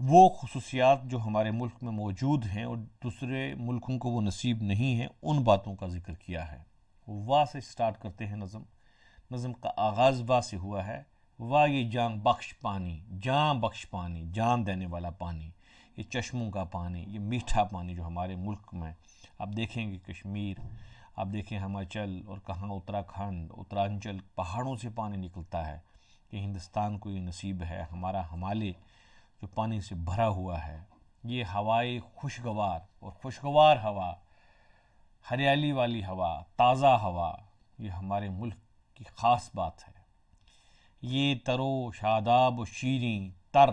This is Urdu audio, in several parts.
وہ خصوصیات جو ہمارے ملک میں موجود ہیں اور دوسرے ملکوں کو وہ نصیب نہیں ہیں، ان باتوں کا ذکر کیا ہے۔ واہ سے سٹارٹ کرتے ہیں نظم کا آغاز واہ سے ہوا ہے۔ واہ یہ جان بخش پانی، جان بخش پانی، جان دینے والا پانی، یہ چشموں کا پانی، یہ میٹھا پانی جو ہمارے ملک میں آپ دیکھیں گے، کشمیر، آپ دیکھیں ہماچل اور کہاں اتراکھنڈ، اترانچل، پہاڑوں سے پانی نکلتا ہے کہ ہندوستان کو یہ نصیب ہے۔ ہمارا ہمالیہ جو پانی سے بھرا ہوا ہے، یہ ہوائے خوشگوار اور خوشگوار ہوا، ہریالی والی ہوا، تازہ ہوا، یہ ہمارے ملک کی خاص بات ہے۔ یہ تر و شاداب و شیریں، تر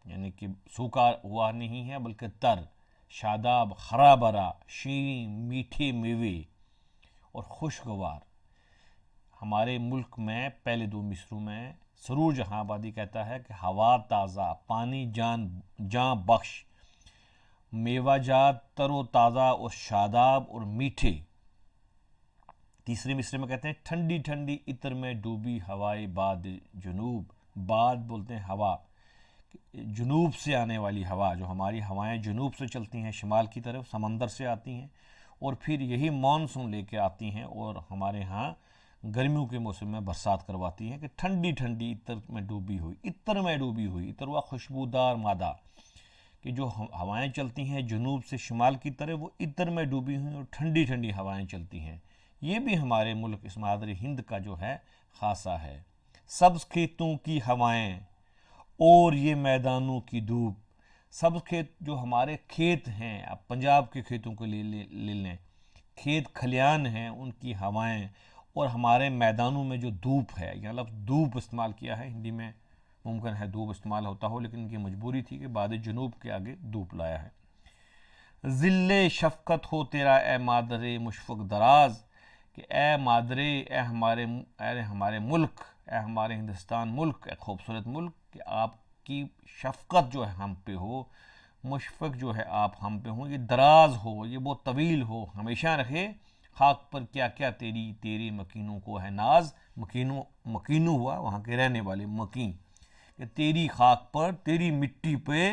یعنی کہ سوکھا ہوا نہیں ہے بلکہ تر، شاداب ہرا بھرا، شیریں میٹھے میوے اور خوشگوار۔ ہمارے ملک میں پہلے دو مصروں میں سرور جہاں آبادی کہتا ہے کہ ہوا تازہ، پانی جان بخش، میوہ جات تر و تازہ اور شاداب اور میٹھے۔ تیسرے مصرے میں کہتے ہیں ٹھنڈی ٹھنڈی عطر میں ڈوبی ہوائے باد جنوب، باد بولتے ہیں ہوا، جنوب سے آنے والی ہوا، جو ہماری ہوائیں جنوب سے چلتی ہیں شمال کی طرف، سمندر سے آتی ہیں اور پھر یہی مانسون لے کے آتی ہیں اور ہمارے ہاں گرمیوں کے موسم میں برسات کرواتی ہیں کہ ٹھنڈی ٹھنڈی عطر میں ڈوبی ہوئی، عطر میں ڈوبی ہوئی، عطر ہوا خوشبودار مادہ، کہ جو ہوائیں چلتی ہیں جنوب سے شمال کی طرف وہ عطر میں ڈوبی ہوئی اور ٹھنڈی ٹھنڈی ہوائیں چلتی ہیں۔ یہ بھی ہمارے ملک اس مادر ہند کا جو ہے خاصہ ہے۔ سبز کھیتوں کی ہوائیں اور یہ میدانوں کی دھوپ، سبز کھیت جو ہمارے کھیت ہیں، آپ پنجاب کے کھیتوں کو لے لیں، کھیت کھلیان ہیں، ان کی ہوائیں، اور ہمارے میدانوں میں جو دھوپ ہے، یہ لفظ دھوپ استعمال کیا ہے، ہندی میں ممکن ہے دھوپ استعمال ہوتا ہو لیکن ان کی مجبوری تھی کہ بعد جنوب کے آگے دھوپ لایا ہے۔ ذل شفقت ہو تیرا اے مادر مشفق دراز، کہ اے مادرے، اے ہمارے ملک، اے ہمارے ہندوستان ملک، اے خوبصورت ملک، کہ آپ کی شفقت جو ہے ہم پہ ہو، مشفق جو ہے آپ ہم پہ ہوں، یہ دراز ہو، یہ بہت طویل ہو، ہمیشہ رکھے۔ خاک پر کیا کیا تیری مکینوں کو ہے ناز، مکینوں ہوا وہاں کے رہنے والے، مکین، کہ تیری خاک پر، تیری مٹی پہ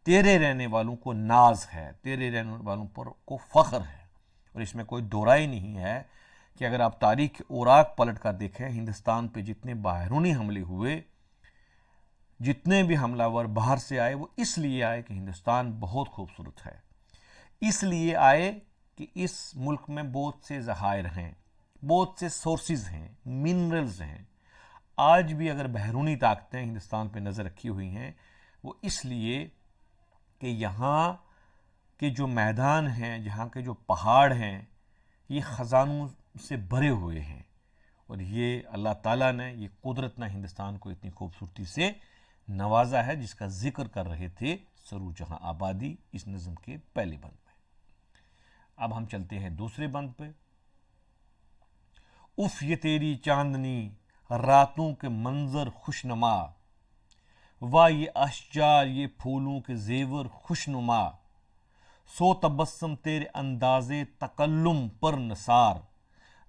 تیرے رہنے والوں کو ناز ہے، تیرے رہنے والوں پر کو فخر ہے۔ اور اس میں کوئی دو رائے نہیں ہے کہ اگر آپ تاریخ اوراق پلٹ کر دیکھیں، ہندوستان پہ جتنے بیرونی حملے ہوئے، جتنے بھی حملہ ور باہر سے آئے، وہ اس لیے آئے کہ ہندوستان بہت خوبصورت ہے، اس لیے آئے کہ اس ملک میں بہت سے ذخائر ہیں، بہت سے سورسز ہیں، منرلز ہیں۔ آج بھی اگر بیرونی طاقتیں ہندوستان پہ نظر رکھی ہوئی ہیں، وہ اس لیے کہ یہاں کے جو میدان ہیں، جہاں کے جو پہاڑ ہیں، یہ خزانوں سے بھرے ہوئے ہیں، اور یہ اللہ تعالیٰ نے، یہ قدرت نے ہندوستان کو اتنی خوبصورتی سے نوازا ہے، جس کا ذکر کر رہے تھے سرور جہاں آبادی اس نظم کے پہلے بند میں۔ اب ہم چلتے ہیں دوسرے بند پہ۔ اف یہ تیری چاندنی راتوں کے منظر خوشنما، واہ یہ اشجار یہ پھولوں کے زیور خوشنما، سو تبسم تیرے انداز تکلم پر نثار،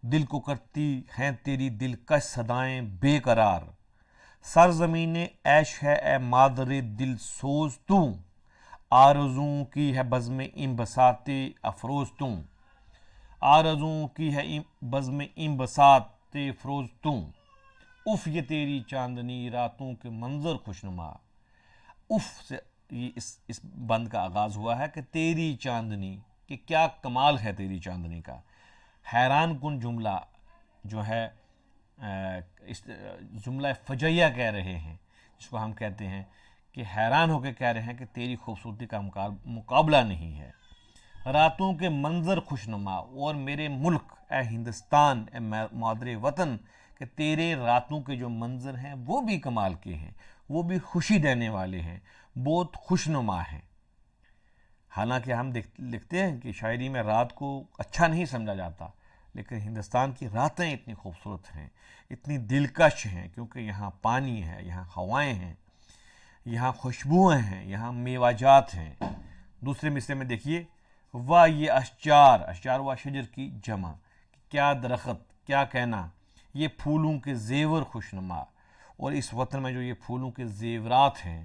دل کو کرتی ہیں تیری دلکش صدائیں بے قرار، سرزمین عیش ہے اے مادر دل سوز تو، آرزوں کی ہے بزم انبساط افروز تو، آرزوں کی ہے بزم انبساط افروز تو، اف یہ تیری چاندنی راتوں کے منظر خوشنما۔ اف سے یہ اس بند کا آغاز ہوا ہے کہ تیری چاندنی، کہ کیا کمال ہے تیری چاندنی کا۔ حیران کن جملہ جو ہے، اس جملہ فجیہ کہہ رہے ہیں، جس کو ہم کہتے ہیں کہ حیران ہو کے کہہ رہے ہیں کہ تیری خوبصورتی کا مقابلہ نہیں ہے۔ راتوں کے منظر خوشنما، اور میرے ملک اے ہندوستان، اے مادر وطن، کہ تیرے راتوں کے جو منظر ہیں وہ بھی کمال کے ہیں، وہ بھی خوشی دینے والے ہیں، بہت خوشنما ہیں۔ حالانکہ ہم لکھتے ہیں کہ شاعری میں رات کو اچھا نہیں سمجھا جاتا، لیکن ہندوستان کی راتیں اتنی خوبصورت ہیں، اتنی دلکش ہیں، کیونکہ یہاں پانی ہے، یہاں ہوائیں ہیں، یہاں خوشبوئیں ہیں، یہاں میوہ جات ہیں۔ دوسرے مصرے میں دیکھیے، واہ یہ اشجار و شجر کی جمع، کیا درخت، کیا کہنا، یہ پھولوں کے زیور خوشنما، اور اس وطن میں جو یہ پھولوں کے زیورات ہیں،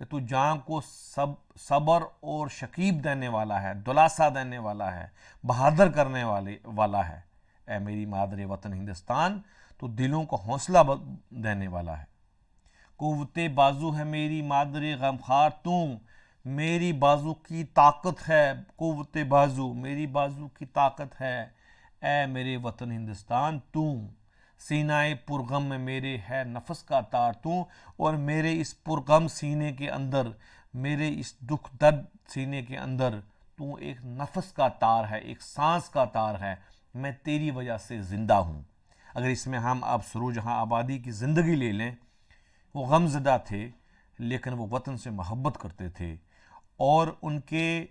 کہ تو جان کو صبر اور شکیب دینے والا ہے، دلاسا دینے والا ہے، بہادر کرنے والا ہے۔ اے میری مادر وطن ہندوستان، تو دلوں کو حوصلہ دینے والا ہے۔ قوت بازو ہے میری مادر غمخوار تو، میری بازو کی طاقت ہے، قوت بازو میری بازو کی طاقت ہے۔ اے میرے وطن ہندوستان تو، سینہ پرغم میں میرے ہے نفس کا تار تو، اور میرے اس پرغم سینے کے اندر، میرے اس دکھ درد سینے کے اندر تو ایک نفس کا تار ہے، ایک سانس کا تار ہے، میں تیری وجہ سے زندہ ہوں۔ اگر اس میں ہم اب سروج جہاں آبادی کی زندگی لے لیں، وہ غم زدہ تھے لیکن وہ وطن سے محبت کرتے تھے، اور ان کے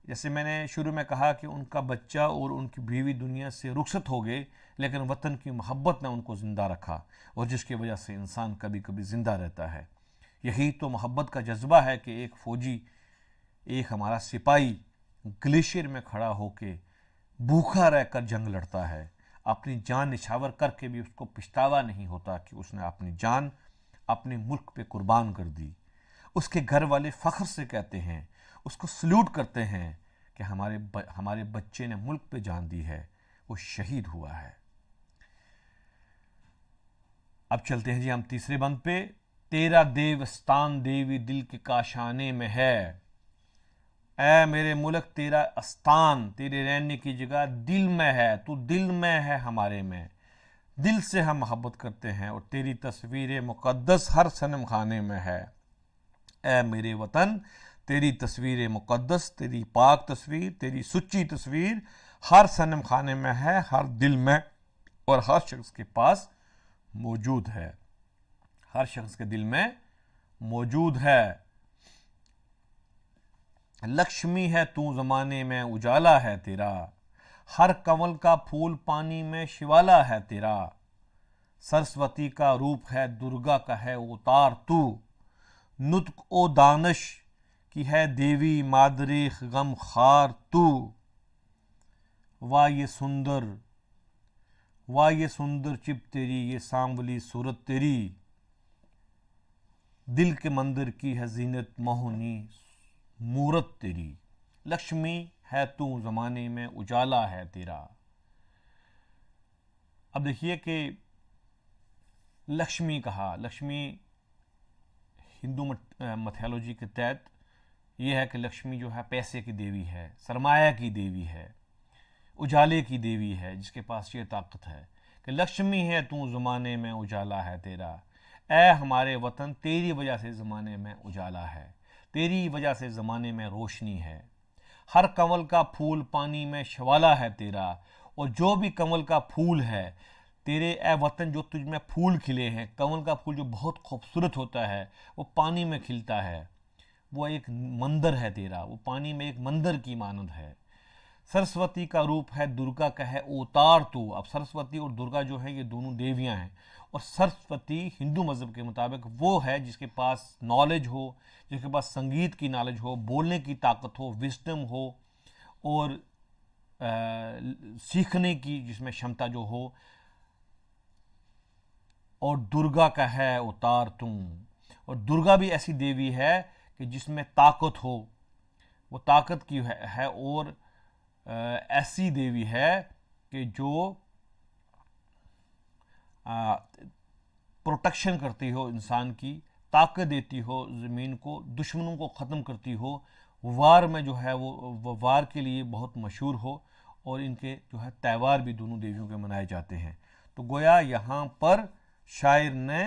جیسے میں نے شروع میں کہا کہ ان کا بچہ اور ان کی بیوی دنیا سے رخصت ہو گئے، لیکن وطن کی محبت نے ان کو زندہ رکھا، اور جس کی وجہ سے انسان کبھی کبھی زندہ رہتا ہے۔ یہی تو محبت کا جذبہ ہے کہ ایک فوجی، ایک ہمارا سپاہی گلیشیئر میں کھڑا ہو کے بھوکا رہ کر جنگ لڑتا ہے، اپنی جان نچھاور کر کے بھی اس کو پچھتاوا نہیں ہوتا کہ اس نے اپنی جان اپنے ملک پہ قربان کر دی۔ اس کے گھر والے فخر سے کہتے ہیں، اس کو سلوٹ کرتے ہیں کہ ہمارے بچے نے ملک پہ جان دی ہے، وہ شہید ہوا ہے۔ اب چلتے ہیں جی ہم تیسرے بند پہ۔ تیرا دیوستان دیوی دل کے کاشانے میں ہے۔ اے میرے ملک، تیرا استان، تیرے رہنے کی جگہ دل میں ہے، تو دل میں ہے ہمارے میں، دل سے ہم محبت کرتے ہیں، اور تیری تصویر مقدس ہر صنم خانے میں ہے۔ اے میرے وطن، تیری تصویر مقدس، تیری پاک تصویر، تیری سچی تصویر ہر صنم خانے میں ہے، ہر دل میں، اور ہر شخص کے پاس موجود ہے، ہر شخص کے دل میں موجود ہے۔ لکشمی ہے تو زمانے میں، اجالا ہے تیرا، ہر کنول کا پھول پانی میں شوالا ہے تیرا۔ سرسوتی کا روپ ہے، درگا کا ہے اوتار تو، نطق و دانش کی ہے دیوی مادر غم خوار تو۔ واہ یہ سندر چپ تیری، یہ سانولی صورت تیری، دل کے مندر کی ہے زینت موہنی مورت تیری۔ لکشمی ہے تو زمانے میں، اجالا ہے تیرا۔ اب دیکھیے کہ لکشمی کہا، لکشمی ہندو میتھولوجی کے تحت یہ ہے کہ لکشمی جو ہے پیسے کی دیوی ہے، سرمایہ کی دیوی ہے، اجالے کی دیوی ہے، جس کے پاس یہ طاقت ہے کہ لکشمی ہے تو زمانے میں، اجالا ہے تیرا۔ اے ہمارے وطن، تیری وجہ سے زمانے میں اجالا ہے، تیری وجہ سے زمانے میں روشنی ہے۔ ہر کنول کا پھول پانی میں شوالا ہے تیرا، اور جو بھی کنول کا پھول ہے تیرے اے وطن، جو تجھ میں پھول کھلے ہیں، کنول کا پھول جو بہت خوبصورت ہوتا ہے، وہ پانی میں کھلتا ہے، وہ ایک مندر ہے تیرا، وہ پانی میں ایک مندر کی مانند ہے۔ سرسوتی کا روپ ہے، درگا کا ہے اوتار تو۔ اب سرسوتی اور درگا جو ہے یہ دونوں دیویاں ہیں، اور سرسوتی ہندو مذہب کے مطابق وہ ہے جس کے پاس نالج ہو، جس کے پاس سنگیت کی نالج ہو، بولنے کی طاقت ہو، وزڈم ہو، اور سیکھنے کی جس میں شمتا جو ہو، اور درگا کا ہے اوتار تم۔ اور درگا بھی ایسی دیوی ہے کہ جس میں طاقت ہو، وہ طاقت کی ہے، اور ایسی دیوی ہے کہ جو پروٹیکشن کرتی ہو انسان کی، طاقت دیتی ہو زمین کو، دشمنوں کو ختم کرتی ہو، وار میں جو ہے وہ وار کے لیے بہت مشہور ہو، اور ان کے جو ہے تہوار بھی دونوں دیویوں کے منائے جاتے ہیں۔ تو گویا یہاں پر شاعر نے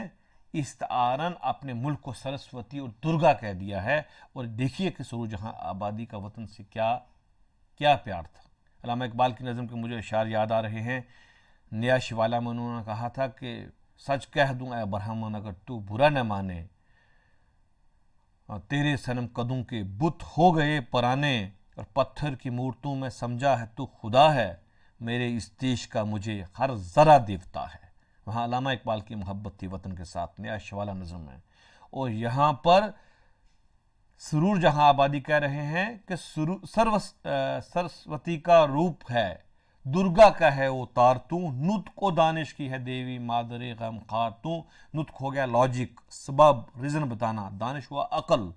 استعارن اپنے ملک کو سرسوتی اور درگا کہہ دیا ہے، اور دیکھیے کہ سروج جہاں آبادی کا وطن سے کیا پیار تھا۔ علامہ اقبال کی نظم کے مجھے اشعار یاد آ رہے ہیں۔ نیا شوالا میں انہوں نے کہا تھا کہ سچ کہہ دوں اے برہمن، اگر تو برا نہ مانے، تیرے صنم قدوں کے بت ہو گئے پرانے، اور پتھر کی مورتوں میں سمجھا ہے تو خدا ہے، میرے اس دیش کا مجھے ہر ذرہ دیوتا ہے۔ وہاں علامہ اقبال کی محبت تھی وطن کے ساتھ، نیا شوالا نظم ہے۔ اور یہاں پر سرور جہاں آبادی کہہ رہے ہیں کہ سرسوتی کا روپ ہے، درگا کا ہے اوتار تو، نطق و دانش کی ہے دیوی مادر غم خوار تو۔ نطق ہو گیا لاجک، سبب، ریزن بتانا، دانش ہوا عقل،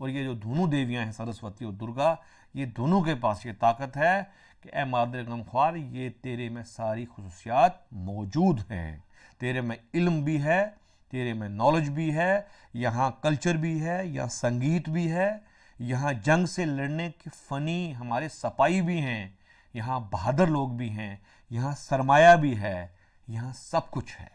اور یہ جو دونوں دیویاں ہیں سرسوتی اور درگا، یہ دونوں کے پاس یہ طاقت ہے کہ اے مادر غمخوار، یہ تیرے میں ساری خصوصیات موجود ہیں، تیرے میں علم بھی ہے، تیرے میں نالج بھی ہے، یہاں کلچر بھی ہے، یہاں سنگیت بھی ہے، یہاں جنگ سے لڑنے کے فنی ہمارے سپاہی بھی ہیں، یہاں بہادر لوگ بھی ہیں، یہاں سرمایہ بھی ہے، یہاں سب کچھ ہے۔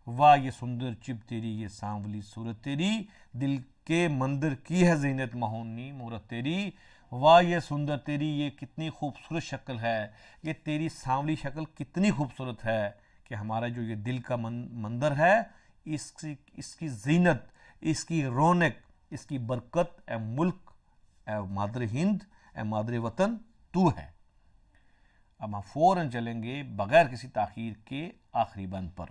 واہ یہ سندر چپ تیری، یہ سانولی صورت تیری، دل کے مندر کی ہے زینت مہونی مورت تیری۔ واہ یہ سندر تیری، یہ کتنی خوبصورت شکل ہے، یہ تیری سانولی شکل کتنی خوبصورت ہے کہ ہمارا جو یہ دل کا مندر ہے، اس کی زینت، اس کی رونق، اس کی برکت اے ملک، اے مادر ہند، اے مادر وطن تو ہے۔ اب ہم فوراً چلیں گے بغیر کسی تاخیر کے آخری بند پر۔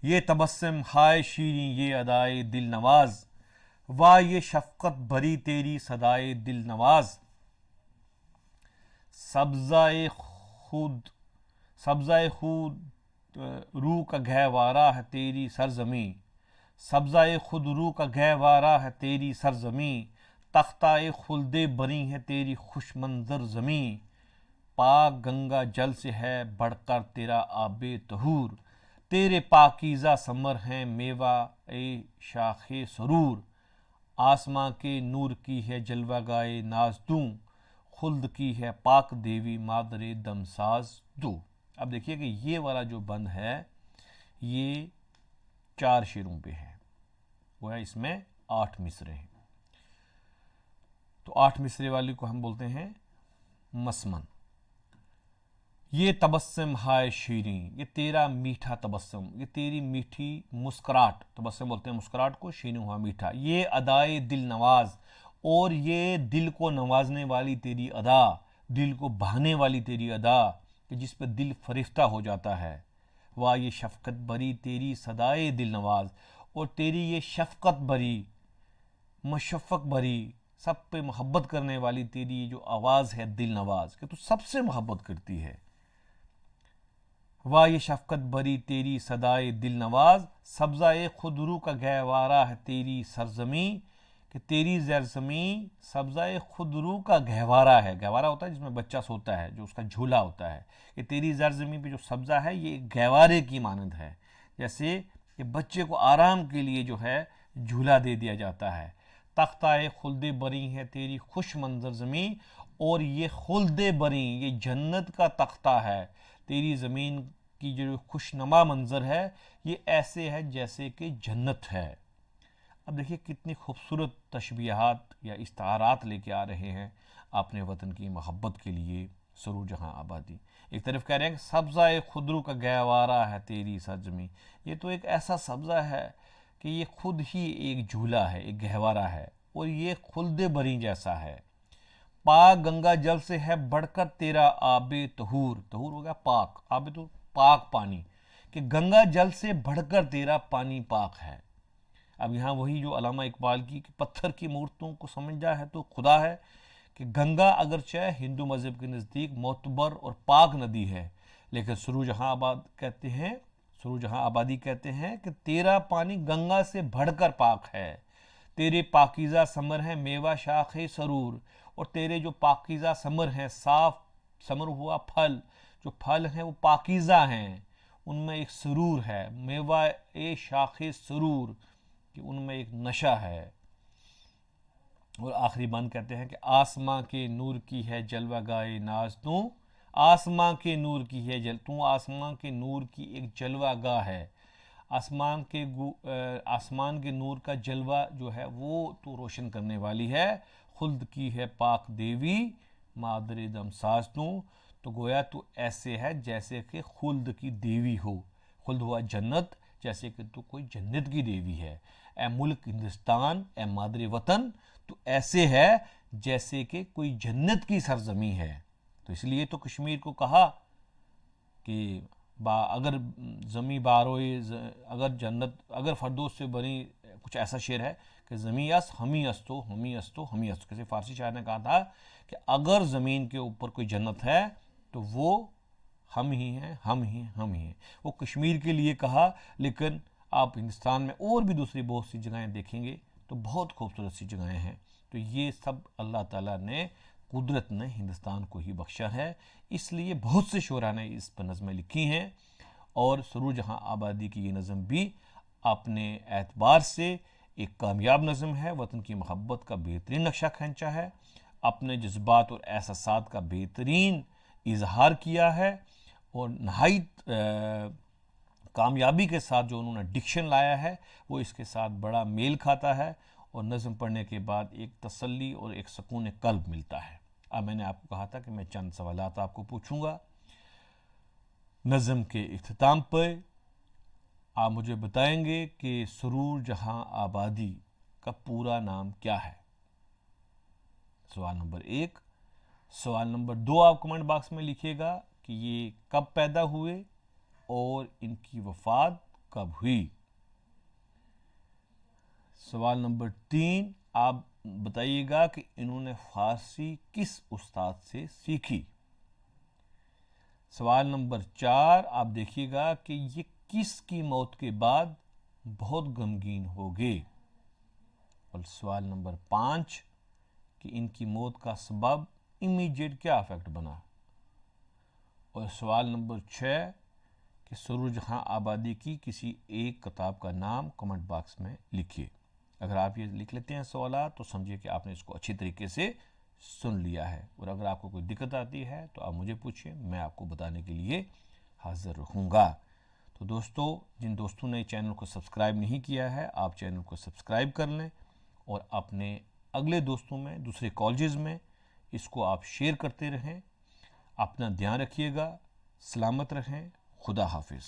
یہ تبسم ہائے شیریں، یہ ادائے دل نواز، واہ یہ شفقت بھری تیری صدائے دل نواز۔ سبزائے خود روح کا گہوارہ ہے تیری سرزمیں، سبزائے خود روح کا گہوارہ ہے تیری سرزمیں، تختائے خلد بری ہے تیری خوش منظر زمیں، پاک گنگا جل سے ہے بڑھ کر تیرا آب طہور، تیرے پاکیزہ ثمر ہیں میوہ اے شاخ سرور، آسماں کے نور کی ہے جلوہ گائے ناز تو، خلد کی ہے پاک دیوی مادر دمساز تو۔ اب دیکھیے کہ یہ والا جو بند ہے یہ 4 شعروں پہ ہے، وہ ہے اس میں 8 مصرے ہیں، تو 8 مصرے والی کو ہم بولتے ہیں مسمن۔ یہ تبسم ہائے شیریں، یہ تیرا میٹھا تبسم، یہ تیری میٹھی مسکراہٹ، تبسم بولتے ہیں مسکراہٹ کو، شیریں ہوا میٹھا، یہ ادائے دل نواز، اور یہ دل کو نوازنے والی تیری ادا، دل کو بہانے والی تیری ادا کہ جس پہ دل فریفتہ ہو جاتا ہے۔ واہ یہ شفقت بری تیری صدائے دل نواز، اور تیری یہ شفقت بری، مشفق بری، سب پہ محبت کرنے والی تیری جو آواز ہے دل نواز، کہ تو سب سے محبت کرتی ہے۔ واہ یہ شفقت بری تیری صدائے دل نواز، سبزائے خود رو کا گہوارہ ہے تیری سرزمیں، کہ تیری زیرزمیں سبزائے خود رو کا گہوارہ ہے، گہوارہ ہوتا ہے جس میں بچہ سوتا ہے، جو اس کا جھولا ہوتا ہے، کہ تیری زیرزمیں پہ جو سبزہ ہے یہ گہوارے کی مانند ہے، جیسے کہ بچے کو آرام کے لیے جو ہے جھولا دے دیا جاتا ہے۔ تختائے خلد بری ہے تیری خوش منظر زمین، اور یہ خلد بری، یہ جنت کا تختہ ہے، تیری زمین کی جو خوشنما منظر ہے یہ ایسے ہے جیسے کہ جنت ہے۔ اب دیکھیے کتنی خوبصورت تشبیہات یا استعارات لے کے آ رہے ہیں اپنے وطن کی محبت کے لیے سرور جہاں آبادی۔ ایک طرف کہہ رہے ہیں کہ سبزہ خضرو کا گہوارہ ہے تیری سرزمیں، یہ تو ایک ایسا سبزہ ہے کہ یہ خود ہی ایک جھولا ہے، ایک گہوارہ ہے، اور یہ خلد بری جیسا ہے۔ پاک گنگا جل سے ہے بڑھ کر تیرا آب طہور، طہور ہو گیا پاک، آب تو پاک پانی، کہ گنگا جل سے بڑھ کر تیرا پانی پاک ہے۔ اب یہاں وہی جو علامہ اقبال کی کہ پتھر کی مورتوں کو سمجھا ہے تو خدا ہے، کہ گنگا اگرچہ ہندو مذہب کے نزدیک معتبر اور پاک ندی ہے، لیکن سرور جہاں آبادی کہتے ہیں کہ تیرا پانی گنگا سے بڑھ کر پاک ہے، تیرے پاکیزہ ثمر ہیں میوہ شاخ سرور، اور تیرے جو پاکیزہ ثمر ہیں، صاف ثمر ہوا پھل، جو پھل ہیں وہ پاکیزہ ہیں، ان میں ایک سرور ہے، میوہ اے شاخ سرور، کہ ان میں ایک نشہ ہے۔ اور آخری بند کہتے ہیں کہ آسماں کے نور کی ہے جلوہ گائے ناز تو، آسماں کے نور کی ہے تو آسماں کے نور کی ایک جلوہ گاہ ہے، آسمان کے نور کا جلوہ جو ہے وہ تو روشن کرنے والی ہے، خلد کی ہے پاک دیوی مادر دمساز تو گویا تو ایسے ہے جیسے کہ خلد کی دیوی ہو، خلد ہوا جنت، جیسے کہ تو کوئی جنت کی دیوی ہے۔ اے ملک ہندوستان، اے مادر وطن، تو ایسے ہے جیسے کہ کوئی جنت کی سرزمین ہے۔ تو اس لیے تو کشمیر کو کہا کہ اگر زمیں باروئے، اگر جنت، اگر فردوس سے بنی، کچھ ایسا شعر ہے کہ زمیں اس ہمی استو ہمی استو ہمی استو، کسی فارسی شاعر نے کہا تھا کہ اگر زمین کے اوپر کوئی جنت ہے تو وہ ہم ہی ہیں، ہم ہی ہم ہی ہیں۔ وہ کشمیر کے لیے کہا، لیکن آپ ہندوستان میں اور بھی دوسری بہت سی جگہیں دیکھیں گے تو بہت خوبصورت سی جگہیں ہیں. تو یہ سب اللہ تعالیٰ نے قدرت نے ہندوستان کو ہی بخشا ہے. اس لیے بہت سے شعراء نے اس پر نظمیں لکھی ہیں، اور سرور جہاں آبادی کی یہ نظم بھی اپنے اعتبار سے ایک کامیاب نظم ہے. وطن کی محبت کا بہترین نقشہ کھینچا ہے، اپنے جذبات اور احساسات کا بہترین اظہار کیا ہے، اور نہایت کامیابی کے ساتھ جو انہوں نے ڈکشن لایا ہے وہ اس کے ساتھ بڑا میل کھاتا ہے، اور نظم پڑھنے کے بعد ایک تسلی اور ایک سکون قلب ملتا ہے. اب میں نے آپ کو کہا تھا کہ میں چند سوالات آپ کو پوچھوں گا نظم کے اختتام پر. آپ مجھے بتائیں گے کہ سرور جہاں آبادی کا پورا نام کیا ہے؟ سوال نمبر 1. سوال نمبر 2 آپ کمنٹ باکس میں لکھیے گا کہ یہ کب پیدا ہوئے اور ان کی وفات کب ہوئی. سوال نمبر 3 آپ بتائیے گا کہ انہوں نے فارسی کس استاد سے سیکھی. سوال نمبر 4 آپ دیکھیے گا کہ یہ کس کی موت کے بعد بہت غمگین ہو گئے. اور سوال نمبر 5 کہ ان کی موت کا سبب امیجیٹ کیا افیکٹ بنا. اور سوال نمبر 6 کہ سرور جہاں آبادی کی کسی ایک کتاب کا نام کمنٹ باکس میں لکھیے. اگر آپ یہ لکھ لیتے ہیں سوالات تو سمجھیے کہ آپ نے اس کو اچھی طریقے سے سن لیا ہے، اور اگر آپ کو کوئی دقت آتی ہے تو آپ مجھے پوچھیں، میں آپ کو بتانے کے لیے حاضر رہوں گا. تو دوستو، جن دوستوں نے چینل کو سبسکرائب نہیں کیا ہے آپ چینل کو سبسکرائب کر لیں، اور اپنے اگلے دوستوں میں دوسرے کالجز میں اس کو آپ شیئر کرتے رہیں. اپنا دھیان رکھیے گا، سلامت رہیں. خدا حافظ.